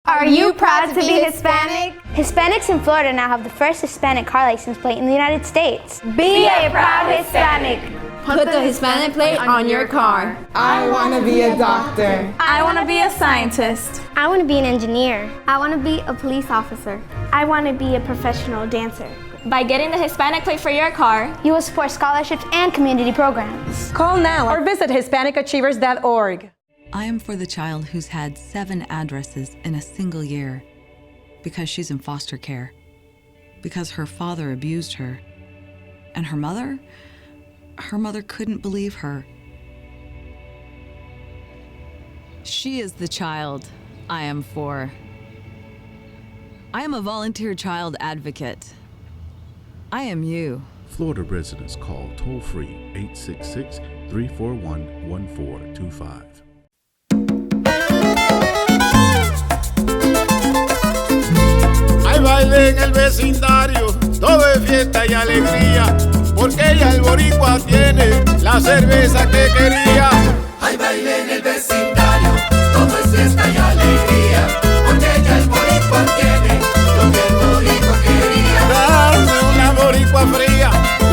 Are you proud to be Hispanic? Hispanics in Florida now have the first Hispanic car license plate in the United States. Be a proud Hispanic. Put the Hispanic plate on your car. I want to be a doctor. I want to be a scientist. I want to be an engineer. I want to be a police officer. I want to be a professional dancer. By getting the Hispanic plate for your car, you will support scholarships and community programs. Call now or visit HispanicAchievers.org. I am for the child who's had 7 addresses in a single year because she's in foster care, because her father abused her, and her mother couldn't believe her. She is the child I am for. I am a volunteer child advocate. I am you. Florida residents call toll-free 866-341-1425. Hay baile en el vecindario, todo es fiesta y alegría, porque ya el boricua tiene la cerveza que quería. Hay baile en el vecindario, todo es fiesta y alegría, porque ya el boricua tiene lo que el boricua quería. Dame una boricua fría,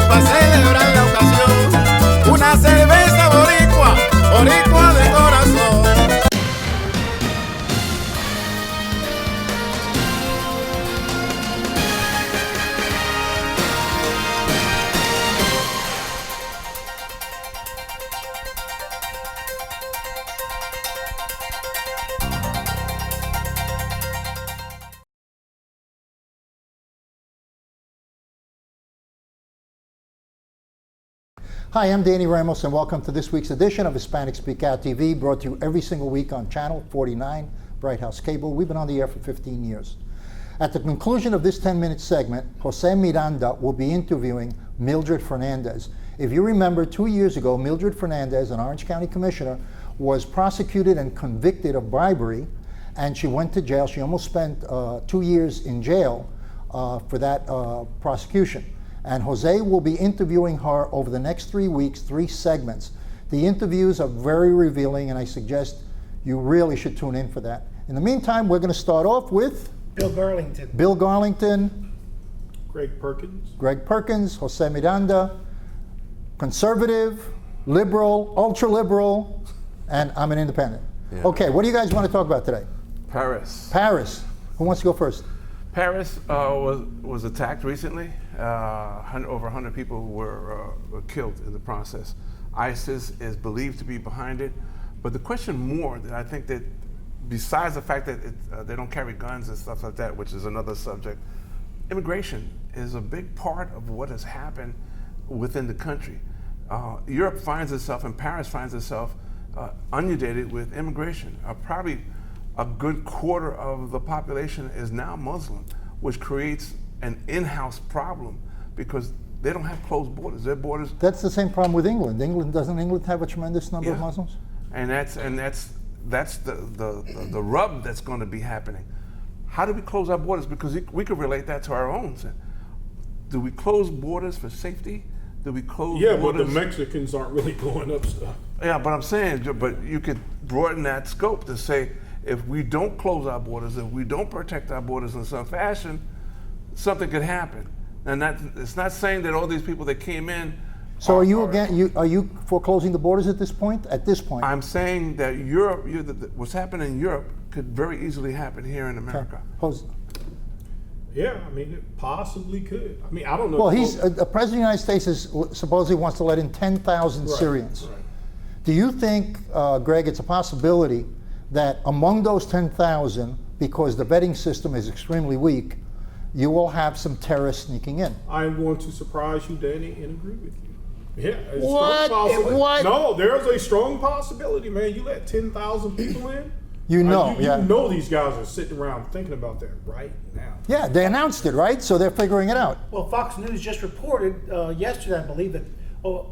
para celebrar la ocasión, una cerveza boricua, boricua de corazón. Hi, I'm Danny Ramos, and welcome to this week's edition of Hispanic Speak Out TV, brought to you every single week on Channel 49, Bright House Cable. We've been on the air for 15 years. At the conclusion of this 10-minute segment, Jose Miranda will be interviewing Mildred Fernandez. If you remember, 2 years ago, Mildred Fernandez, an Orange County commissioner, was prosecuted and convicted of bribery, and she went to jail. She almost spent 2 years in jail for that prosecution. And Jose will be interviewing her over the next 3 weeks, 3 segments. The interviews are very revealing, and I suggest you really should tune in for that. In the meantime, we're going to start off with Bill Garlington. Bill Garlington, Greg Perkins, Jose Miranda, conservative, liberal, ultra-liberal, and I'm an independent. Yeah. Okay, what do you guys want to talk about today? Paris. Who wants to go first? Paris was attacked recently. Over 100 people were killed in the process. ISIS is believed to be behind it. But the question more that I think that, besides the fact that they don't carry guns and stuff like that, which is another subject, immigration is a big part of what has happened within the country. Europe finds itself, and Paris finds itself inundated with immigration. Probably a good quarter of the population is now Muslim, which creates an in-house problem because they don't have closed borders. Their borders. That's the same problem with England. Doesn't England have a tremendous number of Muslims? And that's the rub that's going to be happening. How do we close our borders? Because we could relate that to our own. Do we close borders for safety? Do we close borders? But the Mexicans aren't really blowing up stuff. Yeah, but I'm saying, but you could broaden that scope to say, if we don't close our borders, if we don't protect our borders in some fashion, something could happen. And it's not saying that all these people that came in. So are you for closing the borders at this point? I'm saying that Europe, what's happening in Europe could very easily happen here in America. Okay. Yeah, I mean, it possibly could. I mean, I don't know. Well, the President of the United States supposedly wants to let in 10,000 Syrians. Right. Do you think, Greg, it's a possibility that among those 10,000, because the vetting system is extremely weak, you will have some terrorists sneaking in? I'm going to surprise you, Danny, and agree with you. Yeah, it's What? What? No, there's a strong possibility, man. You let 10,000 people in. You know these guys are sitting around thinking about that right now. Yeah, they announced it, right? So they're figuring it out. Well, Fox News just reported yesterday, I believe, that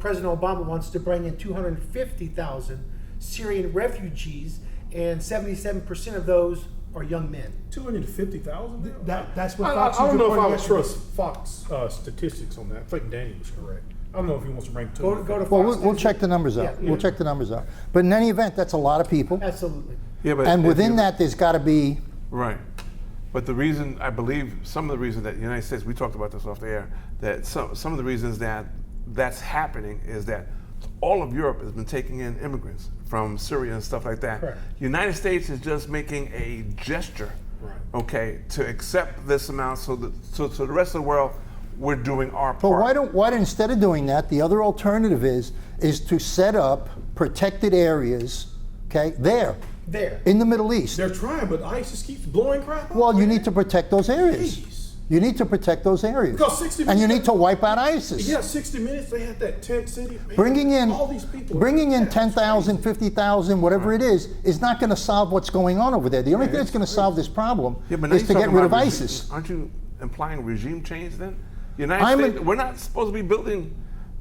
President Obama wants to bring in 250,000 Syrian refugees, and 77% of those are young men. 250,000? That's what Fox News reported. I don't know if I would trust Fox statistics on that. I think Danny was correct. I don't know if he wants to rank 250. We'll check the numbers out. Yeah. We'll check the numbers out. But in any event, that's a lot of people. Absolutely. Yeah, but and within that, there's got to be Right. But the reason, I believe, some of the reasons that the United States, we talked about this off the air, that some of the reasons that that's happening is that all of Europe has been taking in immigrants from Syria and stuff like that. Correct. United States is just making a gesture, okay, to accept this amount so the rest of the world, we're doing our part. But why instead of doing that, the other alternative is to set up protected areas, okay, there. In the Middle East. They're trying, but ISIS keeps blowing crap up. Well, you need to protect those areas. You need to protect those areas. Because 60 and you minutes, need to wipe out ISIS. Yeah, 60 minutes, they had that tent city. Man, Bringing in 10,000, 50,000, whatever it is not going to solve what's going on over there. The only thing that's going to solve this problem is to get rid of ISIS. Aren't you implying regime change then? United States, we're not supposed to be building.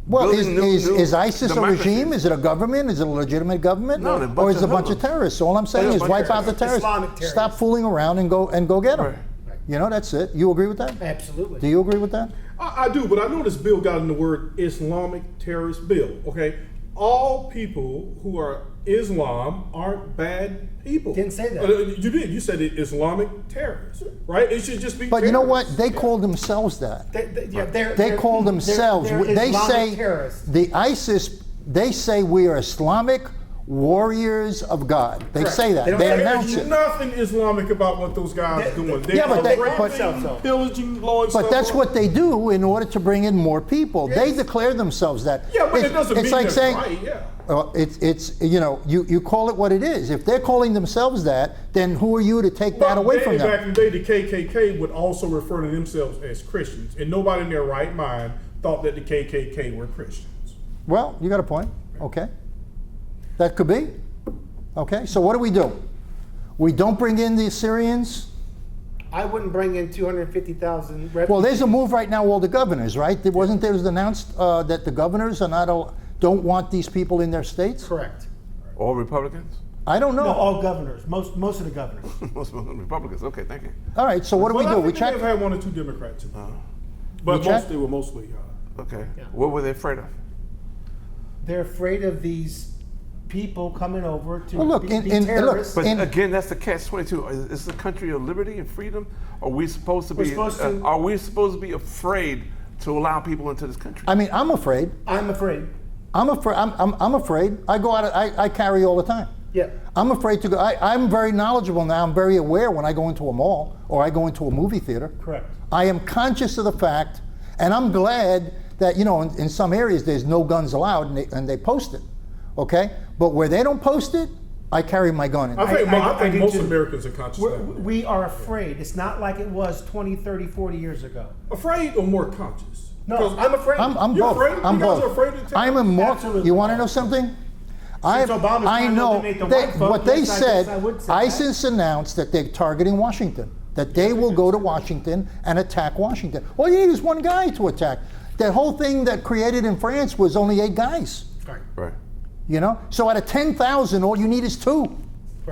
Well, is ISIS a democracies. regime? Is it a government? Is it a legitimate government? No, or is it a bunch of terrorists? All I'm saying is wipe out the terrorists. Islamic terrorists. Stop fooling around and go get them. Right. You know, that's it. You agree with that? Absolutely. Do you agree with that? I do, but I know this bill got in the word Islamic terrorist bill, okay? All people who are Islam aren't bad people. Didn't say that. You did. You said it Islamic terrorists, right? It should just be But terrorists. you know what? They call themselves that. They call themselves. They're They Islamic say terrorists. the ISIS. They say we are Islamic warriors of God. They say that. They announce There's it. nothing Islamic about what those guys are doing. They're pillaging, blowing But stuff that's up. what they do in order to bring in more people. Yes. They declare themselves that. Yeah, but it doesn't it's mean like that's saying, right, yeah. it's you know, you call it what it is. If they're calling themselves that, then who are you to take that away from them? Back in the day, the KKK would also refer to themselves as Christians, and nobody in their right mind thought that the KKK were Christians. Well, you got a point. Okay. That could be. Okay, so what do? We don't bring in the Assyrians? I wouldn't bring in 250,000 refugees. Well, there's a move right now, all the governors, right? Wasn't there announced that the governors are don't want these people in their states? Correct. All Republicans? I don't know. No, all governors. Most of the governors. Most Republicans. Okay, thank you. All right, so what do we do? I We think check? they've had one or two Democrats in there. But they were mostly. Okay. Yeah. What were they afraid of? They're afraid of these people coming over to look, be terrorists. But again, that's the catch-22. Is the country of liberty and freedom? Are we supposed to be? Are we supposed to be afraid to allow people into this country? I mean, I'm afraid. I'm afraid. I'm afraid. I go out. I carry all the time. Yeah. I'm afraid to go. I'm very knowledgeable now. I'm very aware when I go into a mall or I go into a movie theater. Correct. I am conscious of the fact, and I'm glad that in some areas there's no guns allowed, and they post it. Okay, but where they don't post it, I carry my gun in. I think most Americans are conscious of that. We are afraid. It's not like it was 20, 30, 40 years ago. Afraid or more conscious? No, I'm afraid. I'm You're both. afraid? I'm You guys both. are afraid of I'm a more. Absolutely. You want to know something? I know what they said. ISIS announced that they're targeting Washington. That they will go to Washington and attack Washington. All you need is one guy to attack. That whole thing that created in France was only 8 guys. Right. You know, so out of 10,000, all you need is 2,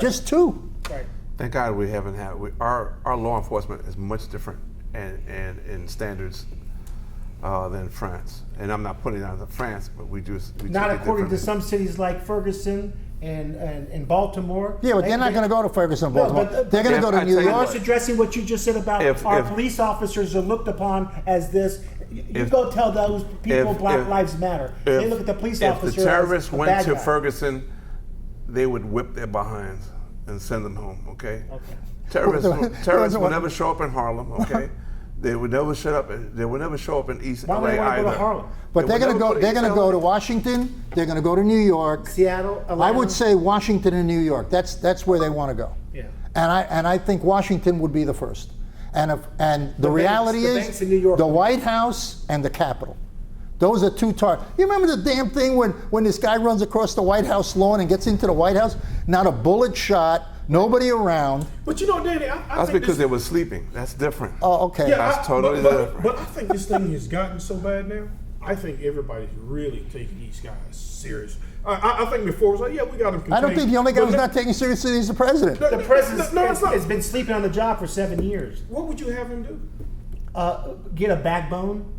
just 2. Right. Thank God we haven't had. Our law enforcement is much different and in standards than France. And I'm not putting it on France, but we not according to some cities like Ferguson and Baltimore. Yeah, but they're not going to go to Ferguson and Baltimore. They're going to go to New York. I'm just addressing what you just said about our police officers are looked upon as this. You go tell those people Black Lives Matter. They look at the police officer. If the terrorists as a went bad to guy. Ferguson, they would whip their behinds and send them home. Okay. Terrorists will never show up in Harlem. Okay. They would never show up. They would never show up in East LA Why would they either. go to Harlem? But they're going to go. They're going to go to Washington. They're going to go to New York, Seattle, Atlanta. I would say Washington and New York. That's where they want to go. Yeah. And I think Washington would be the first. And the reality banks is in New York. the White House and the Capitol. Those are 2 targets. You remember the damn thing when this guy runs across the White House lawn and gets into the White House? Not a bullet shot, nobody around. But you know, Danny, I That's think because they were sleeping. That's different. Oh, okay. Yeah, That's totally different. But I think this thing has gotten so bad now. I think everybody's really taking these guys serious. I think before it was like, yeah, we got them contained. I don't think the only guy who's not taking seriously is the president. The president has been sleeping on the job for 7 years. What would you have him do? Get a backbone.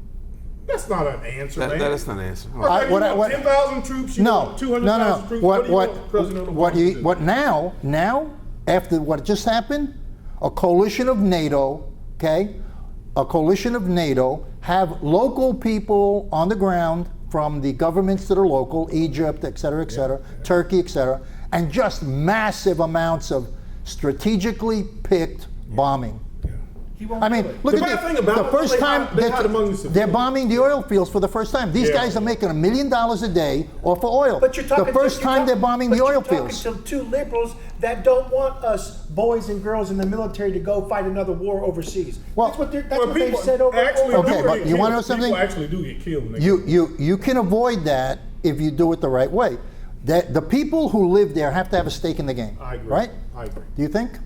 That's not an answer, man. That is not an answer. Okay, you want 10,000 troops? You want 200,000 troops? What do you want the president of Now, after what just happened, a coalition of NATO, okay? A coalition of NATO, have local people on the ground from the governments that are local, Egypt, et cetera, Turkey, et cetera, and just massive amounts of strategically picked bombing. I mean, look at the first time they're bombing the oil fields for the first time. These guys are making $1 million a day off of oil. But you're talking, the first time they're bombing the oil fields. You're talking to two liberals that don't want us boys and girls in the military to go fight another war overseas. Well, that's what they've said over and over. Okay, but you want to know something? People actually do get killed. You can avoid that if you do it the right way. The people who live there have to have a stake in the game. I agree. Right? I agree. Do you think?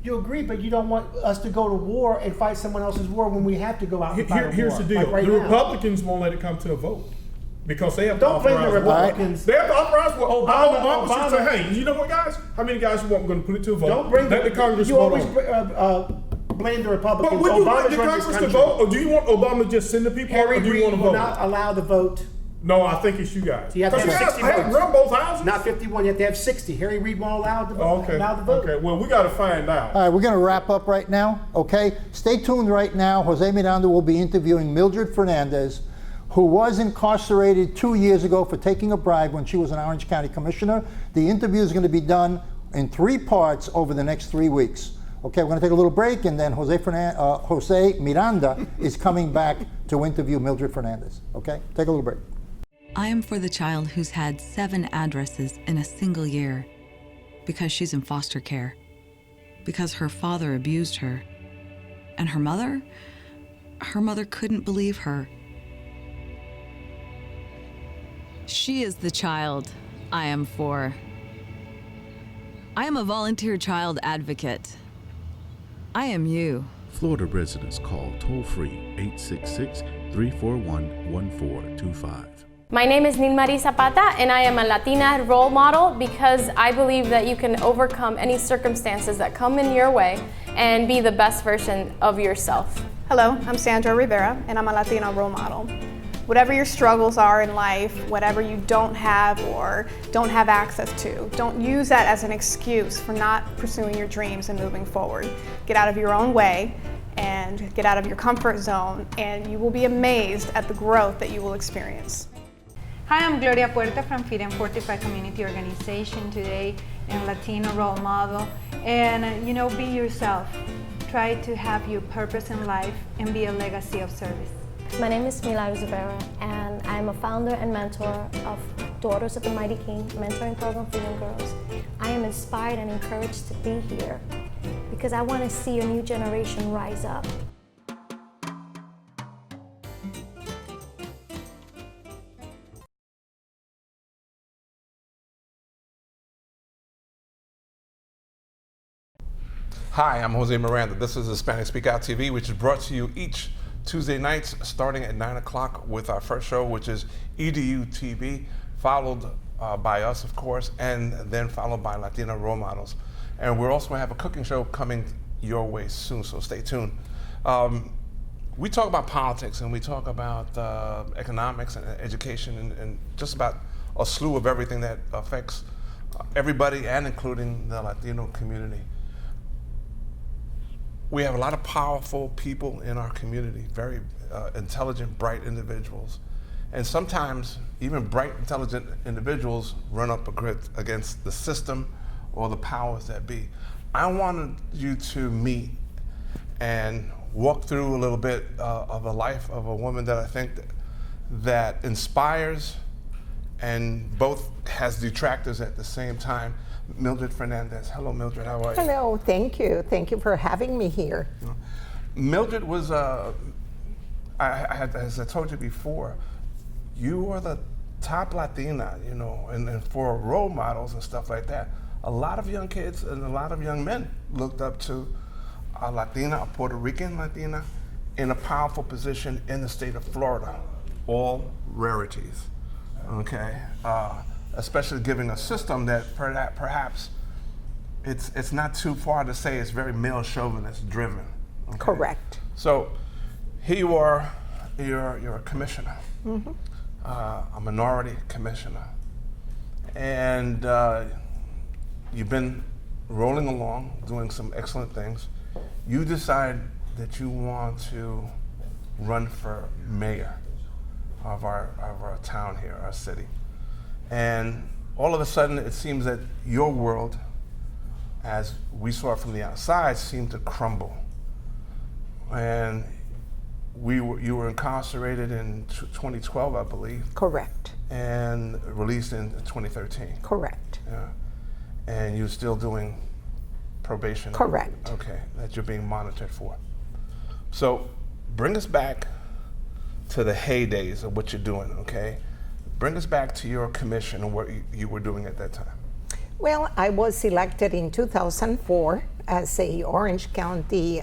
You agree, but you don't want us to go to war and fight someone else's war when we have to go out and fight a war. Here's the deal. Like right the now. Republicans won't let it come to a vote. Because they have Don't blame the Republicans. They have to authorize what Obama Obama should say, hey, you know what, guys? How many guys you want? I'm going to put it to a vote. Don't bring let the Congress you vote always on it. blame the Republicans. But would you want the Obama's run Congress this to country. vote, or do you want Obama to just send the people, Harry or do you Reid want to will vote? not allow the vote. No, I think it's you guys. You have to have 60 I votes. run both houses. Not 51. You have to have 60. Harry Reid won't allow the vote. Allow the vote. Okay. Well, we got to find out. All right, we're going to wrap up right now, okay? Stay tuned right now. Jose Miranda will be interviewing Mildred Fernandez, who was incarcerated 2 years ago for taking a bribe when she was an Orange County commissioner. The interview is going to be done in 3 parts over the next 3 weeks. Okay, we're going to take a little break, and then Jose Miranda is coming back to interview Mildred Fernandez. Okay, take a little break. I am for the child who's had 7 addresses in a single year because she's in foster care, because her father abused her, and her mother couldn't believe her. She is the child I am for. I am a volunteer child advocate. I am you. Florida residents call toll-free 866-341-1425. My name is Nilmari Zapata, and I am a Latina role model because I believe that you can overcome any circumstances that come in your way and be the best version of yourself. Hello, I'm Sandra Rivera, and I'm a Latina role model. Whatever your struggles are in life, whatever you don't have or don't have access to, don't use that as an excuse for not pursuing your dreams and moving forward. Get out of your own way and get out of your comfort zone, and you will be amazed at the growth that you will experience. Hi, I'm Gloria Puerta from Feed and Fortify Community Organization, today and Latino role model. And be yourself. Try to have your purpose in life and be a legacy of service. My name is mildred Rivera, and I'm a founder and mentor of Daughters of the Mighty King mentoring program for young girls. I am inspired and encouraged to be here because I want to see a new generation rise up. Hi, I'm Jose Miranda. This is Hispanic Speak Out TV, which is brought to you each Tuesday nights starting at 9 o'clock with our first show, which is EDU TV, followed by us, of course, and then followed by Latina role models. And we're also going to have a cooking show coming your way soon, so stay tuned. We talk about politics, and we talk about economics and education and just about a slew of everything that affects everybody, and including the Latino community. We have a lot of powerful people in our community, very intelligent, bright individuals. And sometimes even bright, intelligent individuals run up against the system or the powers that be. I wanted you to meet and walk through a little bit of the life of a woman that I think that inspires and both has detractors at the same time. Mildred Fernandez. Hello, Mildred. How are you? Hello. Thank you. Thank you for having me here. Mildred was, as I told you before, you are the top Latina, and for role models and stuff like that. A lot of young kids and a lot of young men looked up to a Latina, a Puerto Rican Latina, in a powerful position in the state of Florida. All rarities, okay? Especially given a system that perhaps it's not too far to say it's very male chauvinist driven. Okay? Correct. So here you are, you're a commissioner, a minority commissioner, and you've been rolling along, doing some excellent things. you decide that you want to run for mayor of our town here, our city. And all of a sudden, it seems that your world, as we saw it from the outside, seemed to crumble. And you were incarcerated in 2012, I believe. Correct. And released in 2013. Correct. Yeah. And you're still doing probation? Correct. Okay, that you're being monitored for. So bring us back to the heydays of what you're doing, okay? Bring us back to your commission and what you were doing at that time. Well, I was elected in 2004 as a Orange County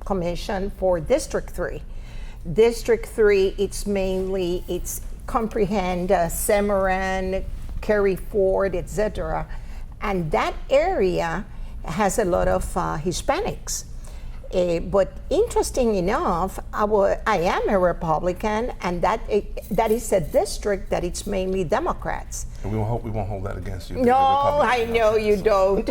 commission for District 3. District 3, it's comprehend Cimarron, Cary Ford, etc. And that area has a lot of Hispanics. But interesting enough, I am a Republican, and that is a district that it's mainly Democrats. And we won't hold that against you. No, I know you don't.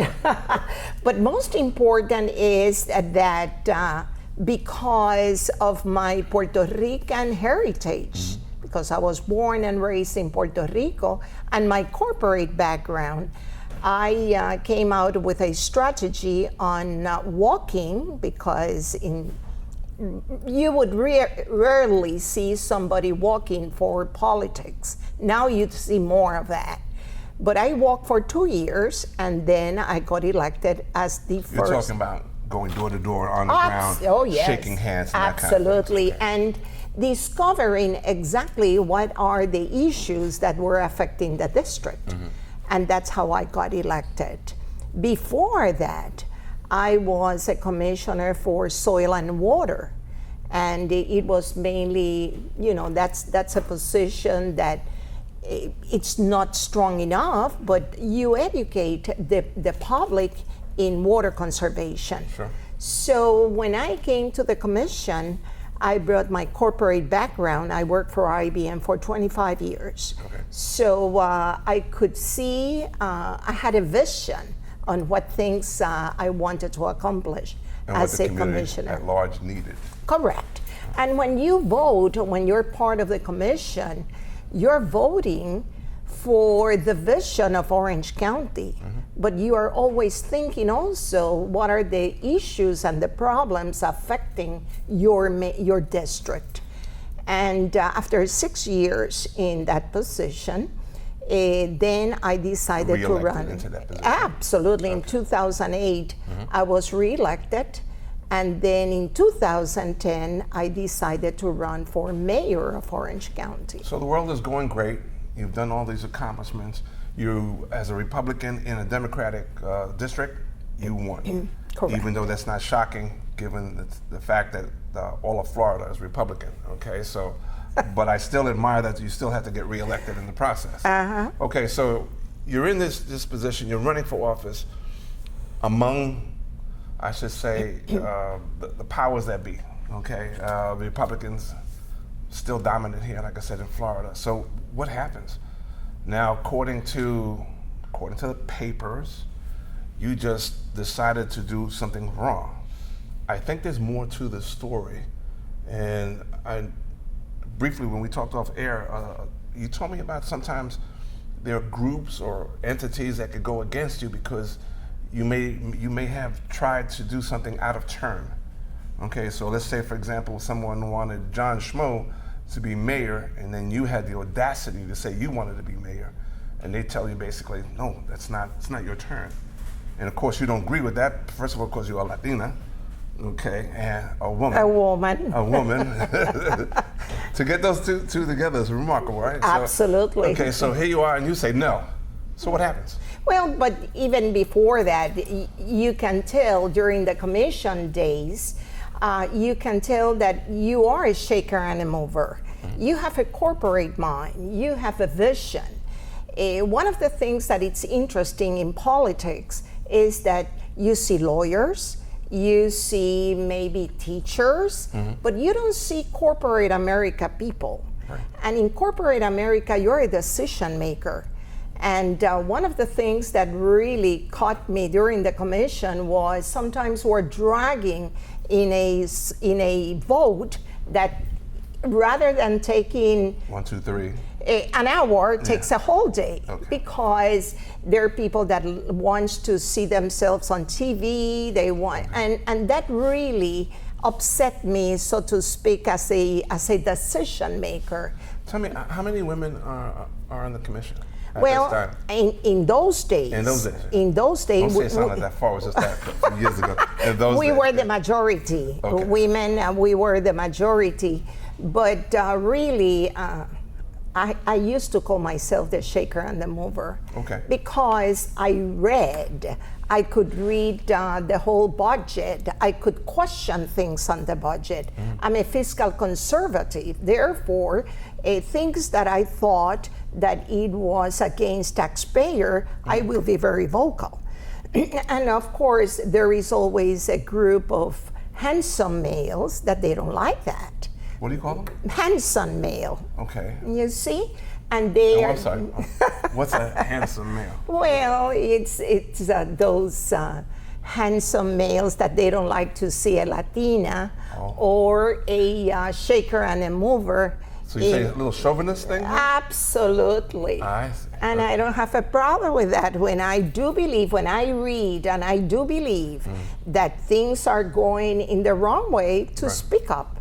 But most important is that because of my Puerto Rican heritage, because I was born and raised in Puerto Rico, and my corporate background, I came out with a strategy on walking, because you would rarely see somebody walking for politics. Now you see more of that. But I walked for 2 years, and then I got elected as the first. You're talking about going door to door on the ground, oh, yes. shaking hands, and absolutely, that kind of thing. And discovering exactly what are the issues that were affecting the district. And that's how I got elected. Before that, I was a commissioner for soil and water. And it was mainly, that's a position that it's not strong enough, but you educate the public in water conservation. Sure. So when I came to the commission, I brought my corporate background. I worked for IBM for 25 years. Okay. So I could see, I had a vision on what things I wanted to accomplish and as what a the community commissioner. at large needed. Correct. And when you vote, when you're part of the commission, you're voting for the vision of Orange County. But you are always thinking also, what are the issues and the problems affecting your district? And after 6 years in that position, then I decided to run. Into that position. Absolutely. Okay. In 2008, I was reelected. And then in 2010, I decided to run for mayor of Orange County. So the world is going great. You've done all these accomplishments. You, as a Republican in a Democratic district, you won. Correct. Even though that's not shocking, given the fact that all of Florida is Republican. Okay, so, but I still admire that you still have to get reelected in the process. Okay, so you're in this position. You're running for office among, I should say, the powers that be. Okay, the Republicans still dominant here, like I said, in Florida. So what happens? Now, according to the papers, you just decided to do something wrong. I think there's more to the story. And briefly, when we talked off air, you told me about sometimes there are groups or entities that could go against you because you may have tried to do something out of turn. Okay, so let's say, for example, someone wanted John Schmo to be mayor, and then you had the audacity to say you wanted to be mayor, and they tell you basically, no, it's not your turn. And of course, you don't agree with that. First of all, because you're a Latina, okay, and a woman. To get those two together is remarkable, right? Absolutely. So, okay, so here you are, and you say no. So what happens? Well, but even before that, you can tell during the commission days, you can tell that you are a shaker and a mover. You have a corporate mind. You have a vision. One of the things that it's interesting in politics is that you see lawyers, you see maybe teachers, but you don't see corporate America people. Right. And in corporate America, you're a decision maker. And one of the things that really caught me during the commission was sometimes we're dragging in a vote that rather than taking 1, 2, 3. an hour takes a whole day, because there are people that wants to see themselves on TV. They want, and that really upset me, so to speak, as a decision maker. Tell me, how many women are on the commission? Well, in those days, in those days, don't say it sounded like that far. It was just that a few years ago. In those we days, were the majority. Women, we were the majority. But really, I used to call myself the shaker and the mover. Because I could read the whole budget. I could question things on the budget. I'm a fiscal conservative. Therefore, things that I thought that it was against taxpayer, I will be very vocal. And of course, there is always a group of handsome males that they don't like that. What do you call them? Handsome male. Okay. You see? And they I'm sorry. What's a handsome male? Well, it's those handsome males that they don't like to see a Latina or a shaker and a mover. So you say a little chauvinist thing? Absolutely. I see. And I don't have a problem with that. When I read, and I do believe that things are going in the wrong way, to speak up.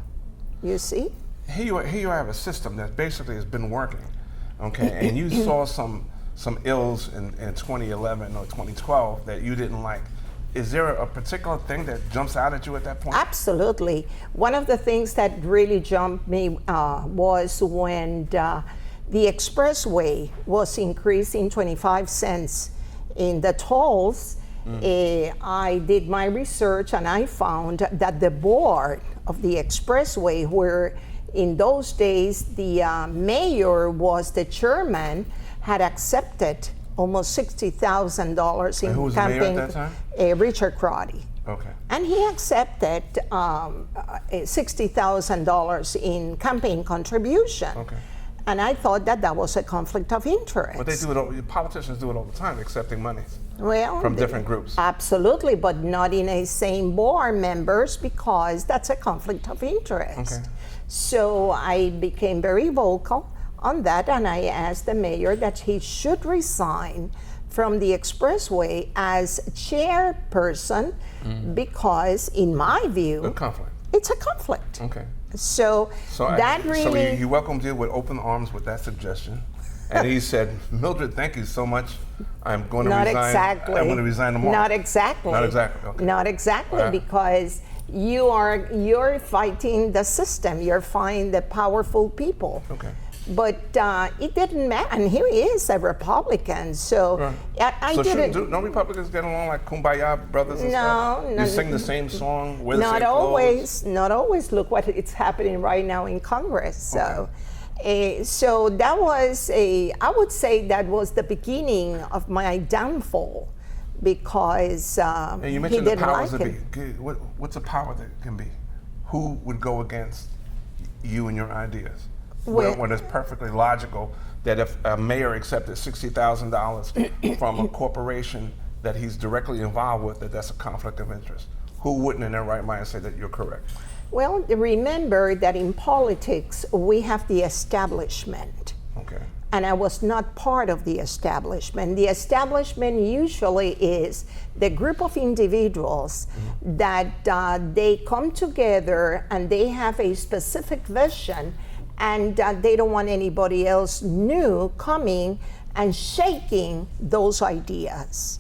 You see? Here you have a system that basically has been working, okay? And you saw some ills in 2011 or 2012 that you didn't like. Is there a particular thing that jumps out at you at that point? Absolutely. One of the things that really jumped me was when the expressway was increasing 25 cents in the tolls. I did my research and I found that the board of the expressway, where in those days the mayor was the chairman, had accepted almost $60,000 in and who was campaign. The mayor at that time? Richard Crotty. Okay. And he accepted $60,000 in campaign contribution. Okay. And I thought that was a conflict of interest. But they do it. Politicians do it all the time, accepting money from different groups. Absolutely, but not in a same board members, because that's a conflict of interest. Okay. So I became very vocal on that, and I asked the mayor that he should resign from the expressway as chairperson, because in my view, it's a conflict. Okay. So that really... So you welcomed you with open arms with that suggestion. And he said, Mildred, thank you so much. I'm going to resign. Exactly. I'm going to resign tomorrow. Not exactly. Not exactly. Okay. Not exactly, because you're fighting the system. You're fighting the powerful people. Okay. But it didn't matter, and here he is, a Republican. So I didn't. Don't Republicans get along like Kumbaya brothers and stuff? No. You sing the same song, wear the Not same always. clothes? Not always. Look what it's happening right now in Congress. So. So that was I would say that was the beginning of my downfall, because and you he mentioned the didn't powers like that it. be. What's a power that can be? Who would go against you and your ideas? When it's perfectly logical that if a mayor accepted $60,000 from a corporation that he's directly involved with, that's a conflict of interest. Who wouldn't in their right mind say that you're correct? Well, remember that in politics, we have the establishment. Okay. And I was not part of the establishment. The establishment usually is the group of individuals that they come together and they have a specific vision, and they don't want anybody else new coming and shaking those ideas.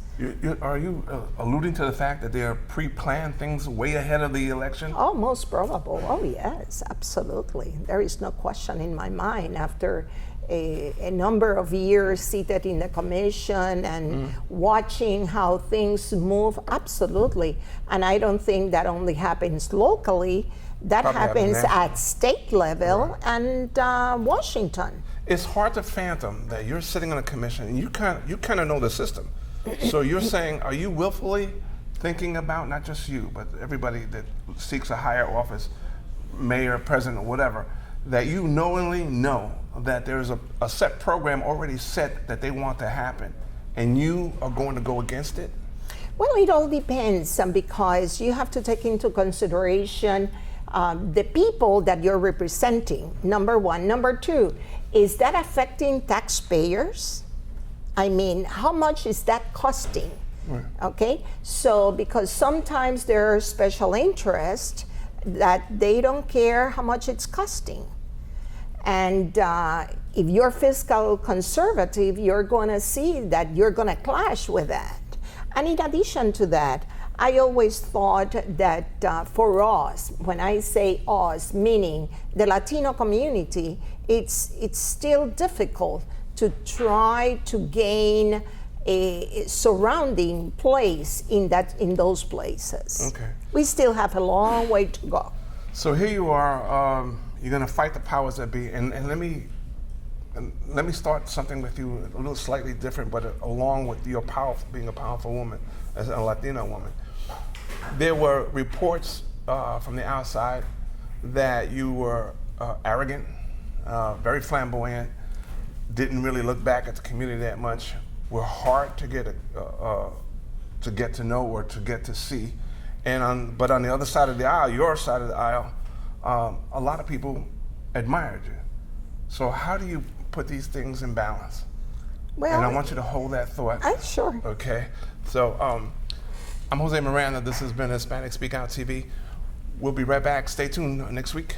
Are you alluding to the fact that they are pre-planned things way ahead of the election? Oh, most probable. Oh, yes, absolutely. There is no question in my mind. After a number of years seated in the commission and watching how things move, absolutely. And I don't think that only happens locally. That happens at state level and Washington. It's hard to fathom that you're sitting on a commission and you kind of know the system. So you're saying, are you willfully thinking about not just you, but everybody that seeks a higher office, mayor, president, whatever, that you knowingly know that there's a set program already set that they want to happen, and you are going to go against it? Well, it all depends because you have to take into consideration the people that you're representing, number one. Number two, is that affecting taxpayers? I mean, how much is that costing? Right. Okay, so because sometimes there are special interests that they don't care how much it's costing. And if you're fiscal conservative, you're going to see that you're going to clash with that. And in addition to that, I always thought that for us, when I say us, meaning the Latino community, it's still difficult to try to gain a surrounding place in those places. Okay. We still have a long way to go. So here you are. You're going to fight the powers that be, and let me start something with you a little slightly different, but along with your being a powerful woman, as a Latina woman. There were reports from the outside that you were arrogant, very flamboyant, didn't really look back at the community that much, were hard to get to know or to get to see, but on the other side of the aisle, your side of the aisle, a lot of people admired you. So how do you put these things in balance? Well, and I want you to hold that thought. Sure. Okay. So I'm Jose Miranda. This has been Hispanic Speak Out TV. We'll be right back. Stay tuned next week.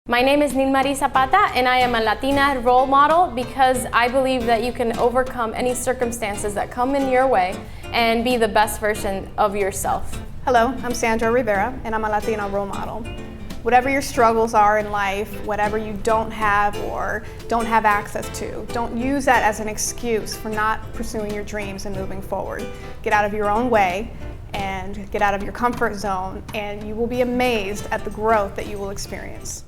My name is Nilmari Zapata, and I am a Latina role model because I believe that you can overcome any circumstances that come in your way and be the best version of yourself. Hello, I'm Sandra Rivera, and I'm a Latina role model. Whatever your struggles are in life, whatever you don't have or don't have access to, don't use that as an excuse for not pursuing your dreams and moving forward. Get out of your own way and get out of your comfort zone, and you will be amazed at the growth that you will experience.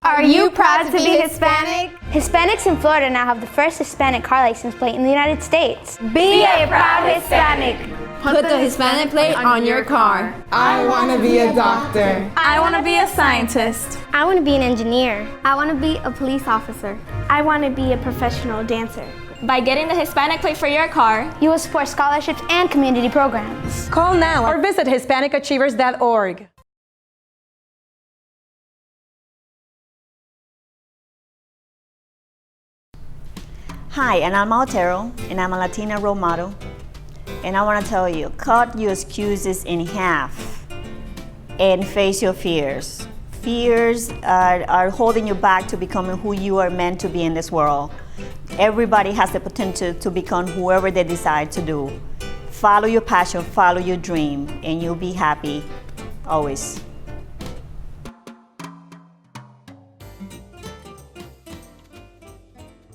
Are you proud to be Hispanic? Hispanics in Florida now have the first Hispanic car license plate in the United States. Be a proud Hispanic. Put the Hispanic plate on your car. I want to be a doctor. I want to be a scientist. I want to be an engineer. I want to be a police officer. I want to be a professional dancer. By getting the Hispanic plate for your car, you will support scholarships and community programs. Call now or visit HispanicAchievers.org. Hi, and I'm Altero, and I'm a Latina role model. And I want to tell you, cut your excuses in half and face your fears. Fears are holding you back to becoming who you are meant to be in this world. Everybody has the potential to become whoever they decide to do. Follow your passion, follow your dream, and you'll be happy always.